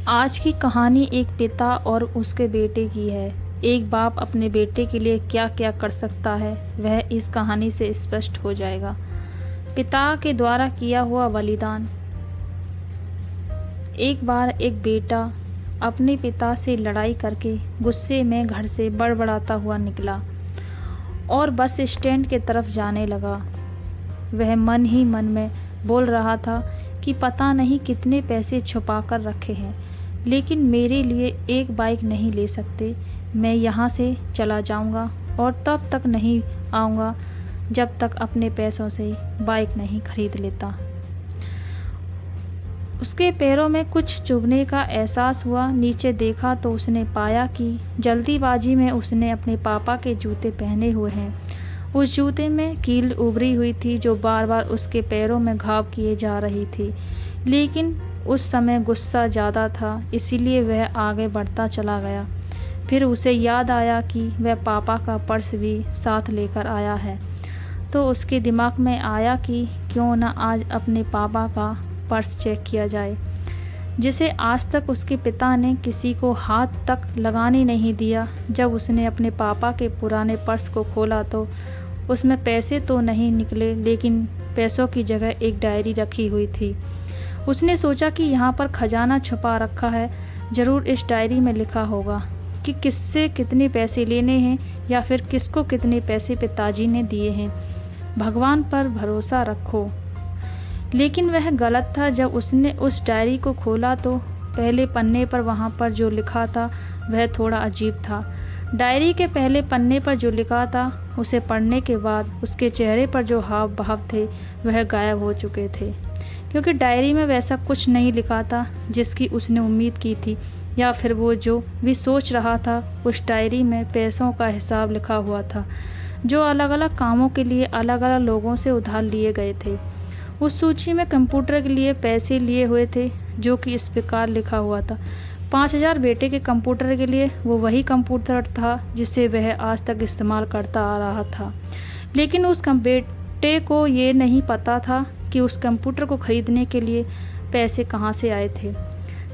आज की कहानी एक पिता और उसके बेटे की है। एक बाप अपने बेटे के लिए क्या क्या कर सकता है वह इस कहानी से स्पष्ट हो जाएगा। पिता के द्वारा किया हुआ बलिदान। एक बार एक बेटा अपने पिता से लड़ाई करके गुस्से में घर से बड़बड़ाता हुआ निकला और बस स्टैंड की तरफ जाने लगा। वह मन ही मन में बोल रहा था कि पता नहीं कितने पैसे छुपा कर रखे हैं, लेकिन मेरे लिए एक बाइक नहीं ले सकते। मैं यहाँ से चला जाऊँगा और तब तक नहीं आऊँगा जब तक अपने पैसों से बाइक नहीं खरीद लेता। उसके पैरों में कुछ चुभने का एहसास हुआ। नीचे देखा तो उसने पाया कि जल्दीबाजी में उसने अपने पापा के जूते पहने हुए हैं। उस जूते में कील उभरी हुई थी जो बार बार उसके पैरों में घाव किए जा रही थी, लेकिन उस समय गुस्सा ज़्यादा था, इसीलिए वह आगे बढ़ता चला गया। फिर उसे याद आया कि वह पापा का पर्स भी साथ लेकर आया है, तो उसके दिमाग में आया कि क्यों न आज अपने पापा का पर्स चेक किया जाए, जिसे आज तक उसके पिता ने किसी को हाथ तक लगाने नहीं दिया। जब उसने अपने पापा के पुराने पर्स को खोला तो उसमें पैसे तो नहीं निकले, लेकिन पैसों की जगह एक डायरी रखी हुई थी। उसने सोचा कि यहाँ पर खजाना छुपा रखा है, ज़रूर इस डायरी में लिखा होगा कि किससे कितने पैसे लेने हैं या फिर किसको कितने पैसे पिताजी ने दिए हैं। भगवान पर भरोसा रखो। लेकिन वह गलत था। जब उसने उस डायरी को खोला तो पहले पन्ने पर वहाँ पर जो लिखा था वह थोड़ा अजीब था। डायरी के पहले पन्ने पर जो लिखा था उसे पढ़ने के बाद उसके चेहरे पर जो हाव भाव थे वह गायब हो चुके थे, क्योंकि डायरी में वैसा कुछ नहीं लिखा था जिसकी उसने उम्मीद की थी, या फिर वो जो भी सोच रहा था। उस डायरी में पैसों का हिसाब लिखा हुआ था जो अलग अलग कामों के लिए अलग अलग लोगों से उधार लिए गए थे। उस सूची में कंप्यूटर के लिए पैसे लिए हुए थे जो कि इस प्रकार लिखा हुआ था। 5000 बेटे के कंप्यूटर के लिए। वो वही कंप्यूटर था जिसे वह आज तक इस्तेमाल करता आ रहा था, लेकिन उस बेटे को ये नहीं पता था कि उस कंप्यूटर को ख़रीदने के लिए पैसे कहाँ से आए थे।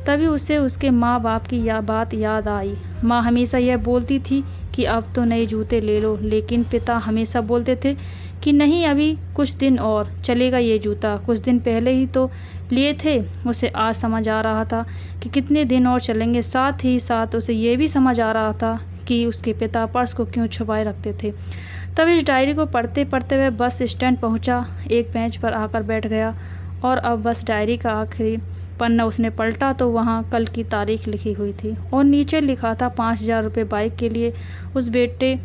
तभी उसे उसके माँ बाप की यह बात याद आई। माँ हमेशा यह बोलती थी कि अब तो नए जूते ले लो, लेकिन पिता हमेशा बोलते थे कि नहीं, अभी कुछ दिन और चलेगा ये जूता, कुछ दिन पहले ही तो लिए थे। उसे आज समझ आ रहा था कि कितने दिन और चलेंगे। साथ ही साथ उसे ये भी समझ आ रहा था कि उसके पिता पर्स को क्यों छुपाए रखते थे। तब इस डायरी को पढ़ते पढ़ते वह बस स्टैंड पहुंचा, एक बेंच पर आकर बैठ गया और अब बस डायरी का आखिरी पन्ना उसने पलटा तो वहाँ कल की तारीख लिखी हुई थी और नीचे लिखा था 5000 रुपये बाइक के लिए। उस बेटे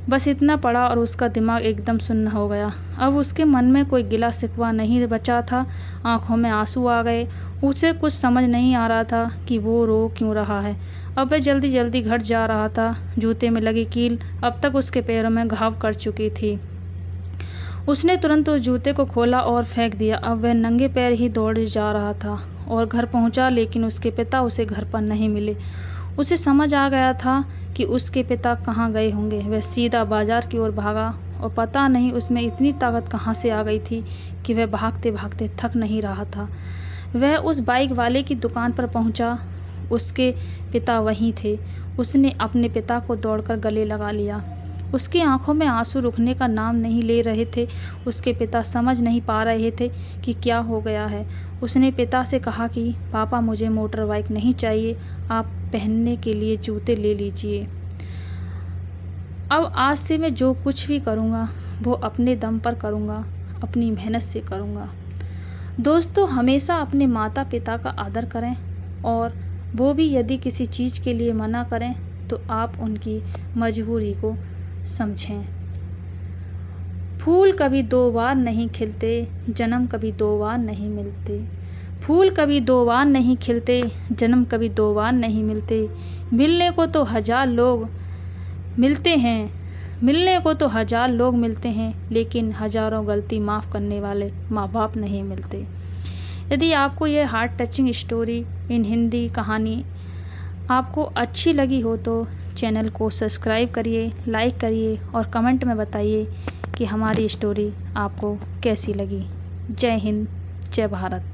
बस इतना पढ़ा और उसका दिमाग एकदम सुन्न हो गया। अब उसके मन में कोई गिला शिकवा नहीं बचा था। आंखों में आंसू आ गए। उसे कुछ समझ नहीं आ रहा था कि वो रो क्यों रहा है। अब वह जल्दी जल्दी घर जा रहा था। जूते में लगी कील अब तक उसके पैरों में घाव कर चुकी थी। उसने तुरंत उस जूते को खोला और फेंक दिया। अब वह नंगे पैर ही दौड़ जा रहा था और घर पहुंचा, लेकिन उसके पिता उसे घर पर नहीं मिले। उसे समझ आ गया था कि उसके पिता कहाँ गए होंगे। वह सीधा बाजार की ओर भागा और पता नहीं उसमें इतनी ताकत कहाँ से आ गई थी कि वह भागते भागते थक नहीं रहा था। वह उस बाइक वाले की दुकान पर पहुंचा। उसके पिता वहीं थे। उसने अपने पिता को दौड़कर गले लगा लिया। उसकी आंखों में आंसू रुकने का नाम नहीं ले रहे थे। उसके पिता समझ नहीं पा रहे थे कि क्या हो गया है। उसने पिता से कहा कि पापा, मुझे मोटर बाइक नहीं चाहिए, आप पहनने के लिए जूते ले लीजिए। अब आज से मैं जो कुछ भी करूँगा वो अपने दम पर करूँगा, अपनी मेहनत से करूँगा। दोस्तों, हमेशा अपने माता पिता का आदर करें, और वो भी यदि किसी चीज़ के लिए मना करें तो आप उनकी मजबूरी को समझें। फूल कभी दो बार नहीं खिलते, जन्म कभी दो बार नहीं मिलते। फूल कभी दो बार नहीं खिलते, जन्म कभी दो बार नहीं मिलते। मिलने को तो हजार लोग मिलते हैं, मिलने को तो हजार लोग मिलते हैं, लेकिन हजारों गलती माफ़ करने वाले माँ बाप नहीं मिलते। यदि आपको यह heart touching story in Hindi कहानी आपको अच्छी लगी हो तो चैनल को सब्सक्राइब करिए, लाइक करिए और कमेंट में बताइए कि हमारी स्टोरी आपको कैसी लगी। जय हिंद, जय भारत।